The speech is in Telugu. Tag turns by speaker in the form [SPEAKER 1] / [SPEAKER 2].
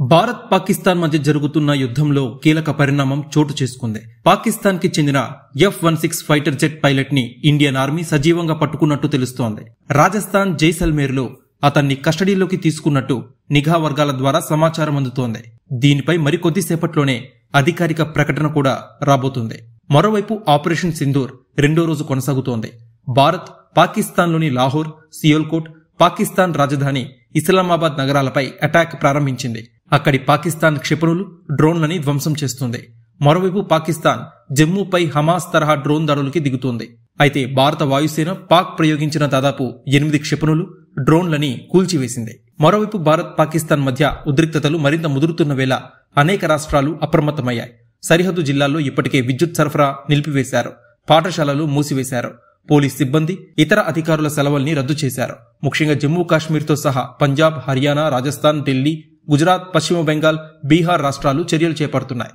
[SPEAKER 1] భారత్ పాకిస్తాన్ మధ్య జరుగుతున్న యుద్ధంలో కీలక పరిణామం చోటు చేసుకుంది. పాకిస్తాన్ కి చెందిన F-16 ఫైటర్ జెట్ పైలట్ ని ఇండియన్ ఆర్మీ సజీవంగా పట్టుకున్నట్టు తెలుస్తోంది. రాజస్థాన్ జైసల్మేర్ లో అతన్ని కస్టడీలోకి తీసుకున్నట్టు నిఘా వర్గాల ద్వారా సమాచారం అందుతోంది. దీనిపై మరికొద్దిసేపట్లోనే అధికారిక ప్రకటన కూడా రాబోతుంది. మరోవైపు ఆపరేషన్ సింధూర్ రెండో రోజు కొనసాగుతోంది. భారత్ పాకిస్తాన్లోని లాహోర్, సియోల్కోట్, పాకిస్తాన్ రాజధాని ఇస్లామాబాద్ నగరాలపై అటాక్ ప్రారంభించింది. అక్కడి పాకిస్తాన్ క్షిపణులు, డ్రోన్లని ధ్వంసం చేస్తుంది. మరోవైపు పాకిస్తాన్ జమ్మూపై హమాస్ తరహా డ్రోన్ దాడులకి దిగుతోంది. అయితే భారత వాయుసేన పాక్ ప్రయోగించిన దాదాపు 8 క్షిపణులు, డ్రోన్లని కూల్చివేసింది. మరోవైపు భారత్ పాకిస్తాన్ మధ్య ఉద్రిక్తతలు మరింత ముదురుతున్న వేళ అనేక రాష్ట్రాలు అప్రమత్తమయ్యాయి. సరిహద్దు జిల్లాల్లో ఇప్పటికే విద్యుత్ సరఫరా నిలిపివేశారు. పాఠశాలలు మూసివేశారు. పోలీస్ సిబ్బంది, ఇతర అధికారుల సెలవుల్ని రద్దు చేశారు. ముఖ్యంగా జమ్మూ కాశ్మీర్తో సహా పంజాబ్, హర్యానా, రాజస్థాన్, ఢిల్లీ, గుజరాత్, పశ్చిమ బెంగాల్, బీహార్ రాష్ట్రాలు చర్యలు చేపడుతున్నాయి.